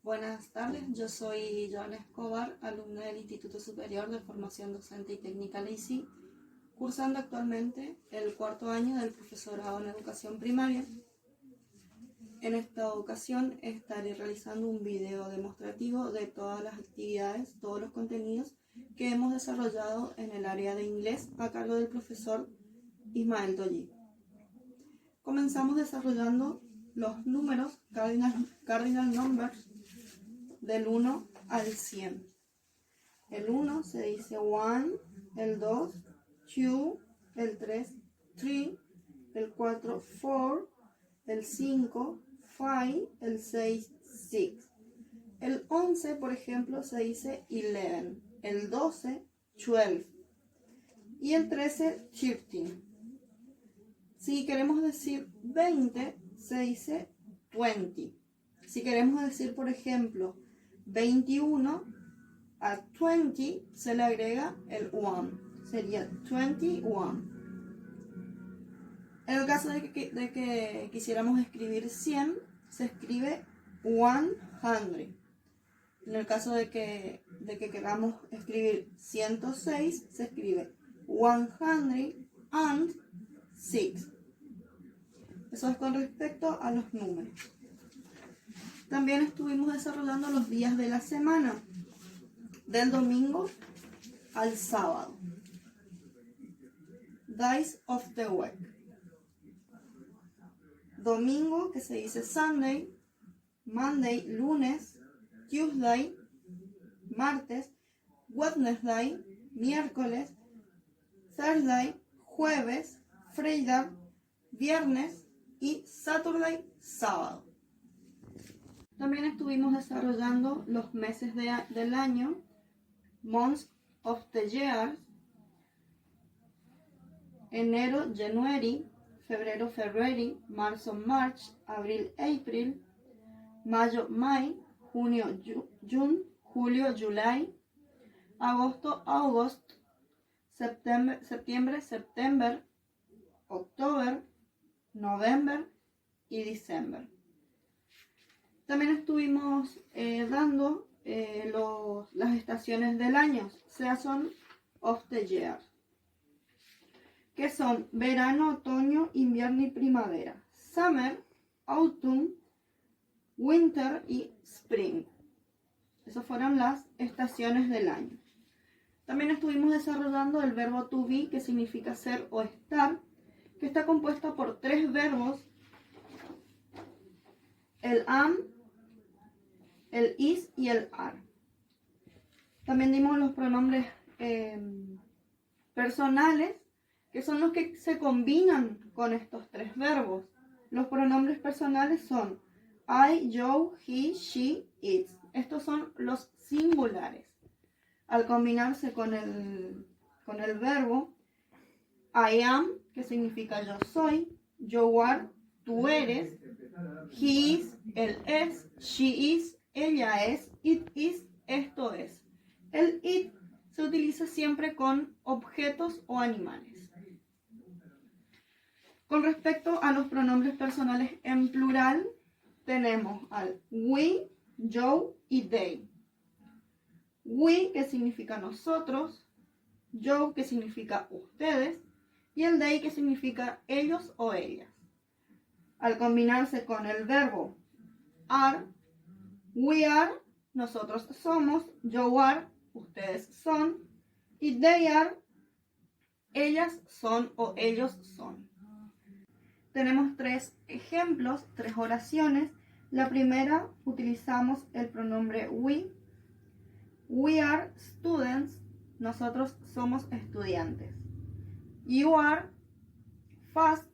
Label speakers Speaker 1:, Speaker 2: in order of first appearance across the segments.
Speaker 1: Buenas tardes, yo soy Joana Escobar, alumna del Instituto Superior de Formación Docente y Técnica LEISI, cursando actualmente el cuarto año del profesorado en educación primaria. En esta ocasión estaré realizando un video demostrativo de todas las actividades, todos los contenidos que hemos desarrollado en el área de inglés a cargo del profesor Ismael Toyi. Comenzamos desarrollando los números cardinal numbers del 1 al 100. El 1 se dice 1, el 2, 2, el 3, 3, el 4, 4, el 5, 5, el 6, 6. El 11, por ejemplo, se dice 11, el 12, 12 y el 13, 13. Si queremos decir 20, se dice 20. Si queremos decir, por ejemplo, 21, a 20 se le agrega el 1, sería 21. En el caso de que quisiéramos escribir 100, se escribe 100. En el caso de que queramos escribir 106, se escribe 106. Eso es con respecto a los números. También estuvimos desarrollando los días de la semana, del domingo al sábado. Days of the week. Domingo, que se dice Sunday, Monday, lunes, Tuesday, martes, Wednesday, miércoles, Thursday, jueves, Friday, viernes y Saturday, sábado. También estuvimos desarrollando los meses del año, months of the year, enero, January, febrero, February, marzo, March, abril, April, mayo, May, junio, June, julio, July, agosto, August, septiembre, September, October, November y December. También estuvimos dando las estaciones del año, season of the year, que son verano, otoño, invierno y primavera, summer, autumn, winter y spring. Esas fueron las estaciones del año. También estuvimos desarrollando el verbo to be, que significa ser o estar, que está compuesto por 3 verbos: el am, el is y el are. También dimos los pronombres personales, que son los que se combinan con estos 3 verbos. Los pronombres personales son I, you, he, she, it. Estos son los singulares. Al combinarse con el verbo I am, que significa yo soy, you are, tú eres, he is, él es, she is, ella es, it is, esto es. El it se utiliza siempre con objetos o animales. Con respecto a los pronombres personales en plural, tenemos al we, you y they. We, que significa nosotros, you, que significa ustedes, y el they, que significa ellos o ellas. Al combinarse con el verbo are, we are, nosotros somos, you are, ustedes son, y they are, ellas son o ellos son. Tenemos 3 ejemplos, 3 oraciones. La primera, utilizamos el pronombre we. We are students, nosotros somos estudiantes. You are fast,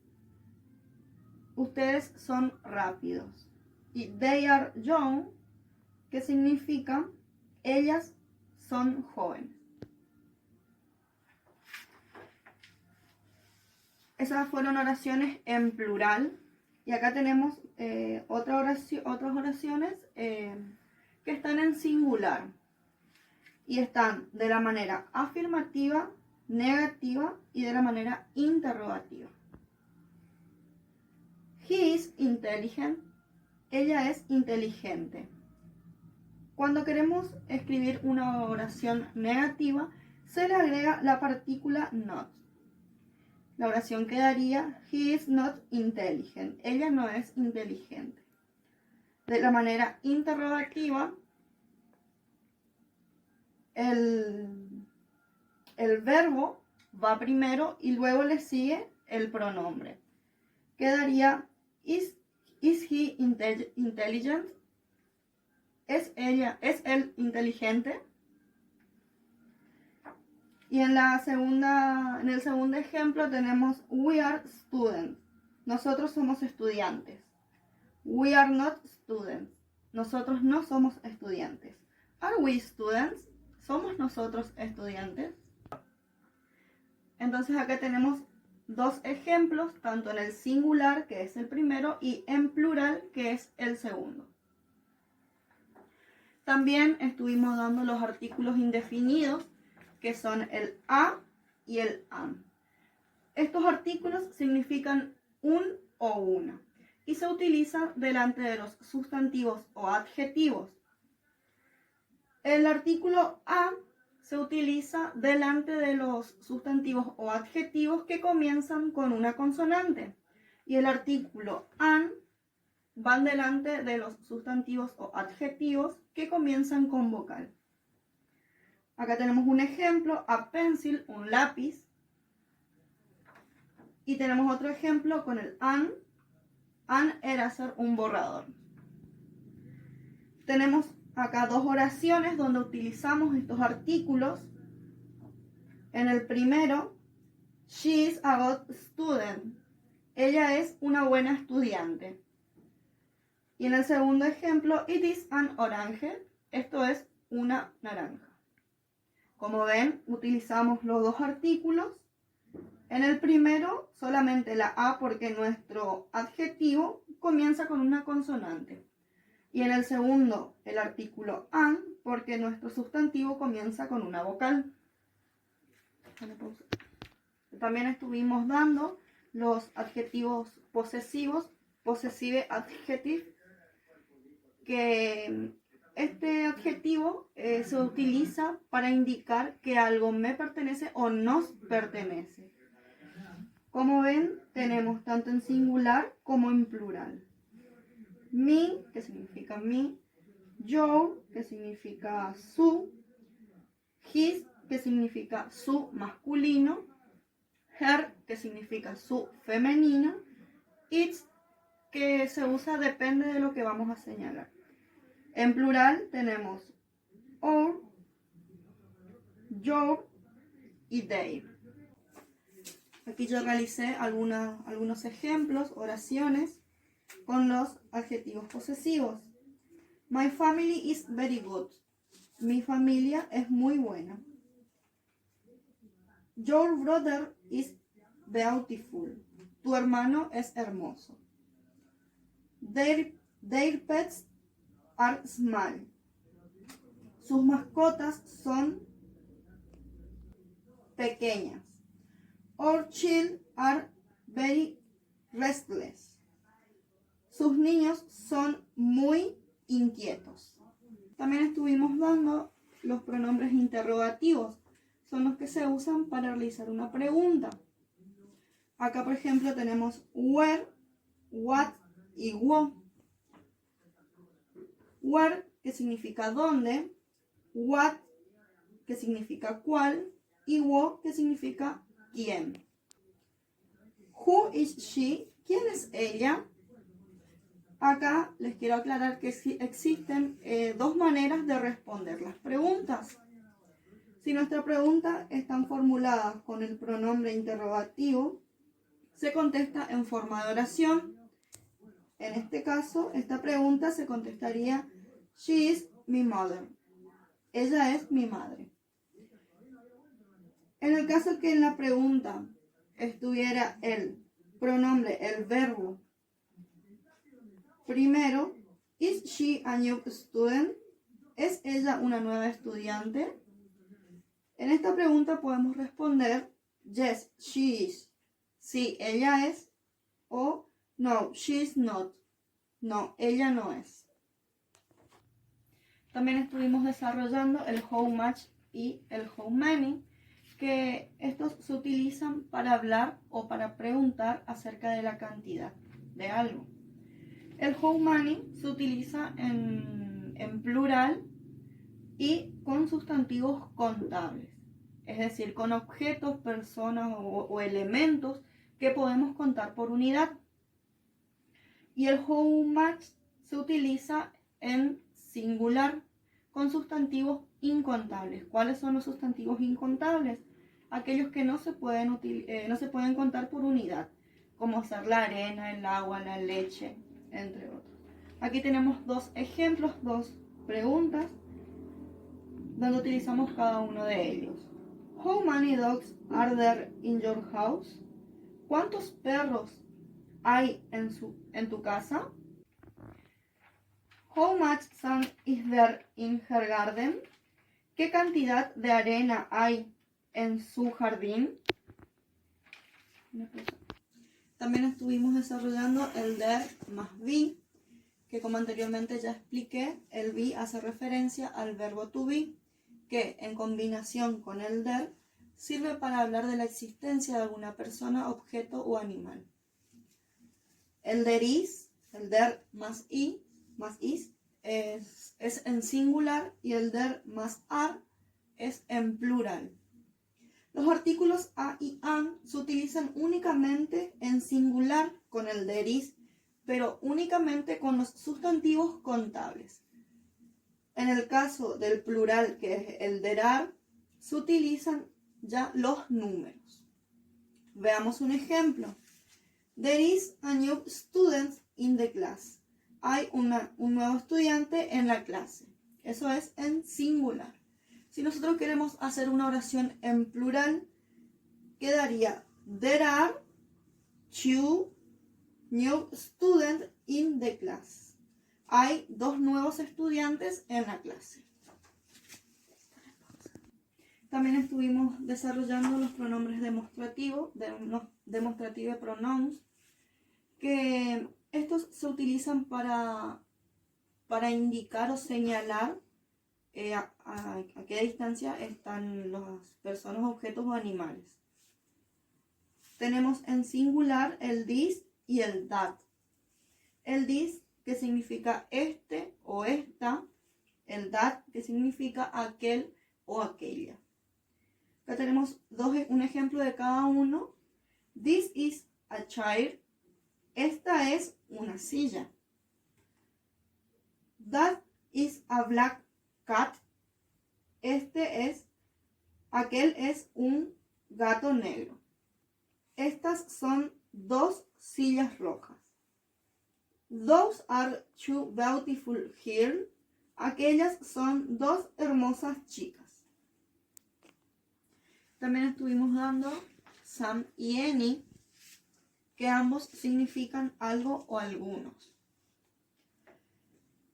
Speaker 1: ustedes son rápidos. Y they are young, que significa ellas son jóvenes. Esas fueron oraciones en plural. Y acá tenemos otras oraciones que están en singular. Y están de la manera afirmativa, negativa y de la manera interrogativa. He is intelligent. Ella es inteligente. Cuando queremos escribir una oración negativa, se le agrega la partícula not. La oración quedaría: he is not intelligent. Ella no es inteligente. De la manera interrogativa, el verbo va primero y luego le sigue el pronombre. Quedaría: is he intelligent? ¿Es él inteligente? Y en el segundo ejemplo tenemos we are students. Nosotros somos estudiantes. We are not students. Nosotros no somos estudiantes. Are we students? ¿Somos nosotros estudiantes? Entonces acá tenemos dos ejemplos, tanto en el singular, que es el primero, y en plural, que es el segundo. También estuvimos dando los artículos indefinidos, que son el a y el an. Estos artículos significan un o una y se utilizan delante de los sustantivos o adjetivos. El artículo a se utiliza delante de los sustantivos o adjetivos que comienzan con una consonante, y el artículo an van delante de los sustantivos o adjetivos que comienzan con vocal. Acá tenemos un ejemplo: a pencil, un lápiz. Y tenemos otro ejemplo con el an. An era hacer un borrador. Tenemos acá dos oraciones donde utilizamos estos artículos. En el primero, she is a good student. Ella es una buena estudiante. Y en el segundo ejemplo, it is an orange. Esto es una naranja. Como ven, utilizamos los dos artículos. En el primero, solamente la A porque nuestro adjetivo comienza con una consonante. Y en el segundo, el artículo an porque nuestro sustantivo comienza con una vocal. También estuvimos dando los adjetivos posesivos, possessive adjective, que este adjetivo se utiliza para indicar que algo me pertenece o nos pertenece. Como ven, tenemos tanto en singular como en plural. Me, que significa mi; your, que significa su; his, que significa su masculino; her, que significa su femenino; its, que se usa depende de lo que vamos a señalar. En plural tenemos our, your y their. Aquí yo realicé algunos ejemplos, oraciones con los adjetivos posesivos. My family is very good. Mi familia es muy buena. Your brother is beautiful. Tu hermano es hermoso. Their pets are small. Sus mascotas son pequeñas. Our children are very restless. Sus niños son muy inquietos. También estuvimos dando los pronombres interrogativos. Son los que se usan para realizar una pregunta. Acá, por ejemplo, tenemos where, what y what. Where, que significa dónde; what, que significa cuál; y what, que significa quién. Who is she? ¿Quién es ella? Acá les quiero aclarar que existen dos maneras de responder las preguntas. Si nuestra pregunta está formulada con el pronombre interrogativo, se contesta en forma de oración. En este caso, esta pregunta se contestaría: she is my mother. Ella es mi madre. En el caso que en la pregunta estuviera el pronombre, el verbo primero, is she a new student? ¿Es ella una nueva estudiante? En esta pregunta podemos responder yes, she is. Sí, ella es. O no, she is not. No, ella no es. También estuvimos desarrollando el how much y el how many, que estos se utilizan para hablar o para preguntar acerca de la cantidad de algo. El how many se utiliza en plural y con sustantivos contables, es decir, con objetos, personas o elementos que podemos contar por unidad. Y el how much se utiliza en singular con sustantivos incontables. ¿Cuáles son los sustantivos incontables? Aquellos que no se pueden contar por unidad, como ser la arena, el agua, la leche, entre otros. Aquí tenemos dos ejemplos, dos preguntas, donde utilizamos cada uno de ellos. How many dogs are there in your house? ¿Cuántos perros hay en tu casa? How much sand is there in her garden? ¿Qué cantidad de arena hay en su jardín? También estuvimos desarrollando el there más be, que como anteriormente ya expliqué, el be hace referencia al verbo to be, que en combinación con el there sirve para hablar de la existencia de alguna persona, objeto o animal. El there is, el there más is, es en singular, y el there más are es en plural. Los artículos a y an se utilizan únicamente en singular con el there is, pero únicamente con los sustantivos contables. En el caso del plural, que es el there are, se utilizan ya los números. Veamos un ejemplo. There is a new student in the class. Hay un nuevo estudiante en la clase. Eso es en singular. Si nosotros queremos hacer una oración en plural, quedaría there are two new students in the class. Hay dos nuevos estudiantes en la clase. También estuvimos desarrollando los pronombres demostrativos, demonstrative pronouns, que estos se utilizan para indicar o señalar a qué distancia están las personas, objetos o animales. Tenemos en singular el this y el that. El this, que significa este o esta. El that, que significa aquel o aquella. Acá tenemos un ejemplo de cada uno. This is a chair. Esta es una silla. That is a black cat. Aquel es un gato negro. Estas son dos sillas rojas. Those are two beautiful girls. Aquellas son dos hermosas chicas. También estuvimos dando some y any, que ambos significan algo o algunos.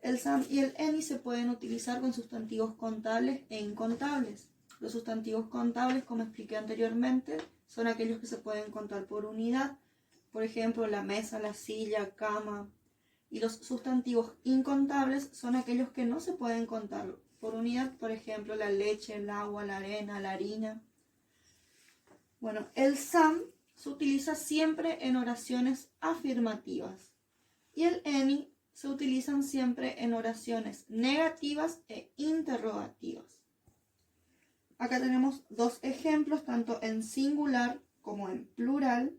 Speaker 1: El some y el any se pueden utilizar con sustantivos contables e incontables. Los sustantivos contables, como expliqué anteriormente, son aquellos que se pueden contar por unidad. Por ejemplo, la mesa, la silla, cama. Y los sustantivos incontables son aquellos que no se pueden contar por unidad. Por ejemplo, la leche, el agua, la arena, la harina. Bueno, el some se utiliza siempre en oraciones afirmativas. Y el any se utilizan siempre en oraciones negativas e interrogativas. Acá tenemos dos ejemplos, tanto en singular como en plural.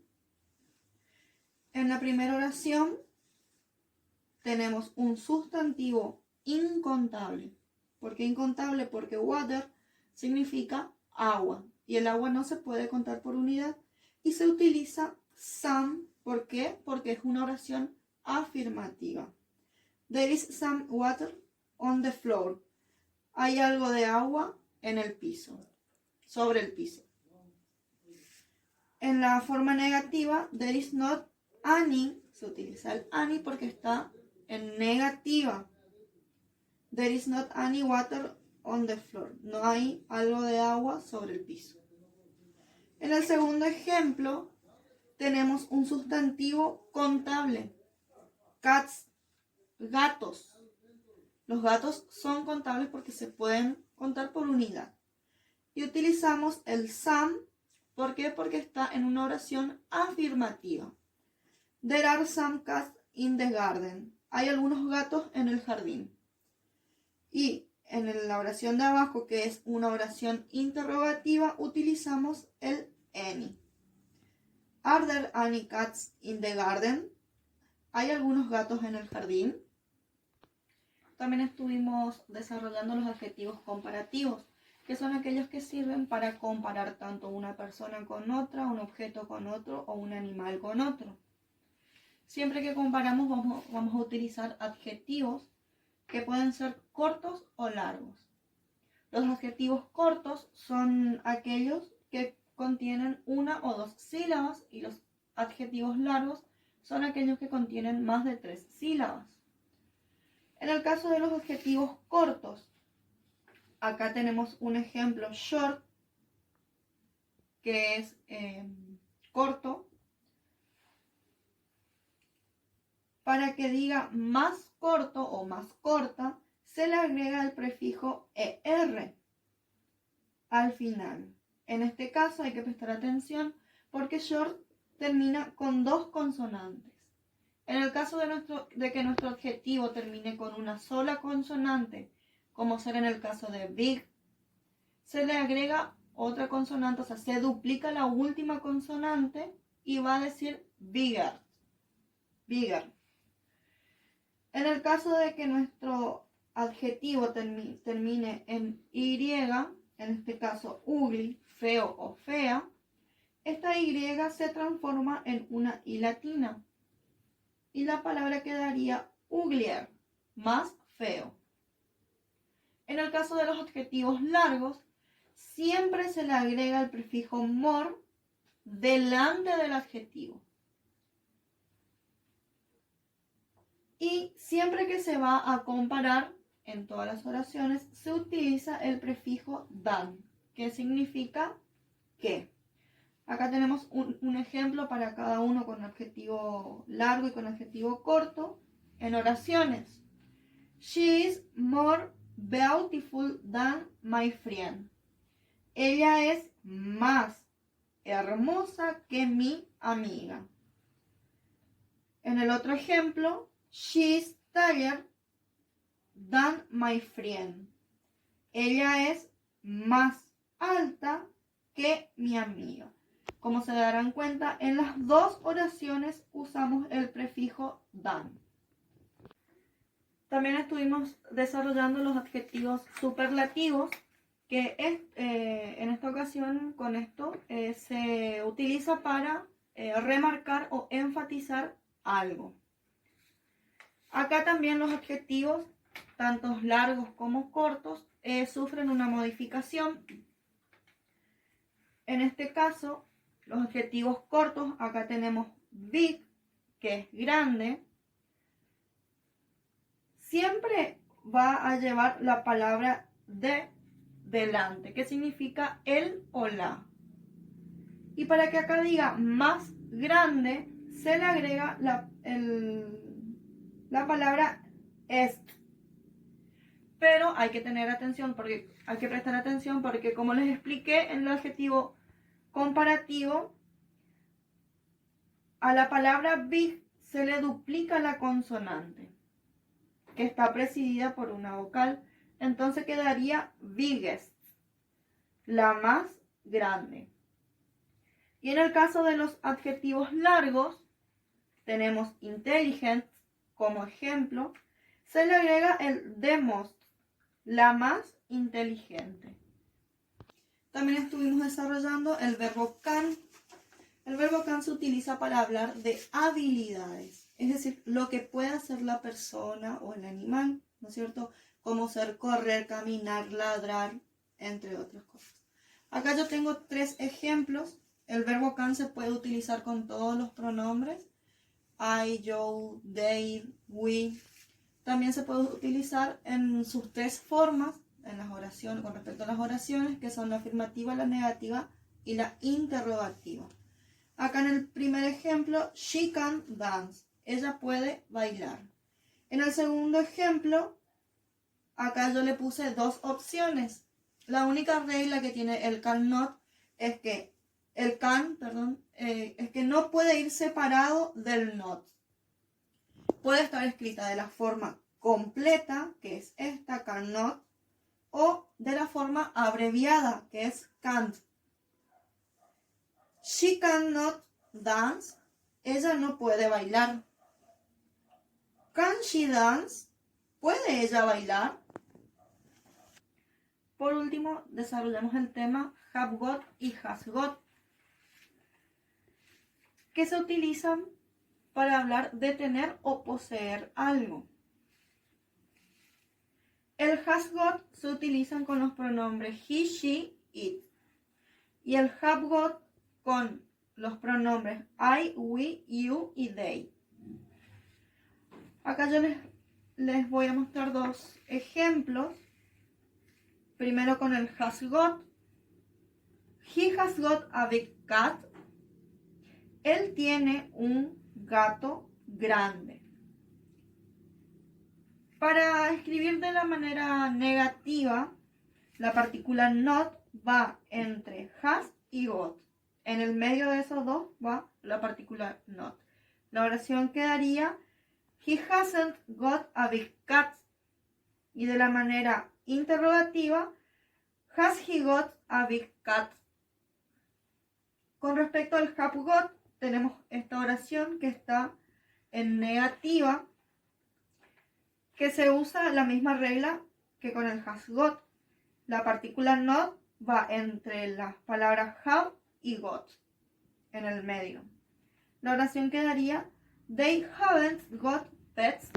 Speaker 1: En la primera oración tenemos un sustantivo incontable. ¿Por qué incontable? Porque water significa agua y el agua no se puede contar por unidad. Y se utiliza some, ¿por qué? Porque es una oración afirmativa. There is some water on the floor. Hay algo de agua en el piso, sobre el piso. En la forma negativa, there is not any, se utiliza el any porque está en negativa. There is not any water on the floor. No hay algo de agua sobre el piso. En el segundo ejemplo, tenemos un sustantivo contable. Cats, gatos. Los gatos son contables porque se pueden contar por unidad. Y utilizamos el some. ¿Por qué? Porque está en una oración afirmativa. There are some cats in the garden. Hay algunos gatos en el jardín. Y en la oración de abajo, que es una oración interrogativa, utilizamos el any. Are there any cats in the garden? ¿Hay algunos gatos en el jardín? También estuvimos desarrollando los adjetivos comparativos, que son aquellos que sirven para comparar tanto una persona con otra, un objeto con otro o un animal con otro. Siempre que comparamos vamos a utilizar adjetivos que pueden ser cortos o largos. Los adjetivos cortos son aquellos que contienen una o dos sílabas y los adjetivos largos son aquellos que contienen más de 3 sílabas. En el caso de los adjetivos cortos, acá tenemos un ejemplo short, que es corto. Para que diga más corto o más corta, se le agrega el prefijo ER al final. En este caso hay que prestar atención porque short termina con 2 consonantes. En el caso de que nuestro adjetivo termine con una sola consonante, como será en el caso de big, se le agrega otra consonante, o sea, se duplica la última consonante y va a decir bigger. Bigger. En el caso de que nuestro adjetivo termine en Y, en este caso ugly, feo o fea, esta Y se transforma en una I latina y la palabra quedaría uglier, más feo. En el caso de los adjetivos largos, siempre se le agrega el prefijo more delante del adjetivo. Y siempre que se va a comparar en todas las oraciones, se utiliza el prefijo than, que significa que. Acá tenemos un ejemplo para cada uno con adjetivo largo y con adjetivo corto en oraciones. She is more beautiful than my friend. Ella es más hermosa que mi amiga. En el otro ejemplo, she is taller than my friend. Ella es más alta que mi amiga. Como se darán cuenta, en las dos oraciones usamos el prefijo than. También estuvimos desarrollando los adjetivos superlativos, que en esta ocasión con esto se utiliza para remarcar o enfatizar algo. Acá también los adjetivos, tanto largos como cortos, sufren una modificación. En este caso, los adjetivos cortos, acá tenemos big, que es grande. Siempre va a llevar la palabra de delante, que significa el o la. Y para que acá diga más grande, se le agrega la palabra est. Pero hay que tener atención, hay que prestar atención porque como les expliqué en el adjetivo comparativo, a la palabra big se le duplica la consonante, que está presidida por una vocal. Entonces quedaría biggest, la más grande. Y en el caso de los adjetivos largos, tenemos intelligent como ejemplo, se le agrega el the most, la más inteligente. También estuvimos desarrollando el verbo can. El verbo can se utiliza para hablar de habilidades, es decir, lo que puede hacer la persona o el animal, ¿no es cierto? Como ser correr, caminar, ladrar, entre otras cosas. Acá yo tengo 3 ejemplos. El verbo can se puede utilizar con todos los pronombres. I, you, they, we. También se puede utilizar en sus 3 formas en las oraciones, con respecto a las oraciones, que son la afirmativa, la negativa y la interrogativa. Acá en el primer ejemplo, she can dance. Ella puede bailar. En el segundo ejemplo, acá yo le puse dos opciones. La única regla que tiene el cannot es que el can, perdón, es que no puede ir separado del not. Puede estar escrita de la forma completa, que es esta, cannot, o de la forma abreviada, que es can't. She cannot dance. Ella no puede bailar. Can she dance? ¿Puede ella bailar? Por último, desarrollamos el tema have got y has got, que se utilizan para hablar de tener o poseer algo. El has got se utilizan con los pronombres he, she, it. Y el have got con los pronombres I, we, you y they. Acá yo les voy a mostrar dos ejemplos. Primero con el has got. He has got a big cat. Él tiene un gato grande. Para escribir de la manera negativa, la partícula not va entre has y got. En el medio de esos dos va la partícula not. La oración quedaría he hasn't got a big cat. Y de la manera interrogativa, has he got a big cat? Con respecto al have got, tenemos esta oración que está en negativa, que se usa la misma regla que con el has got. La partícula not va entre las palabras have y got, en el medio. La oración quedaría they haven't got pets.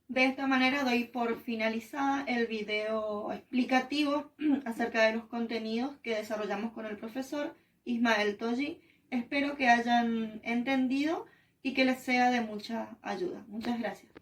Speaker 1: De esta manera doy por finalizada el video explicativo acerca de los contenidos que desarrollamos con el profesor Ismael Toji. Espero que hayan entendido y que les sea de mucha ayuda. Muchas gracias.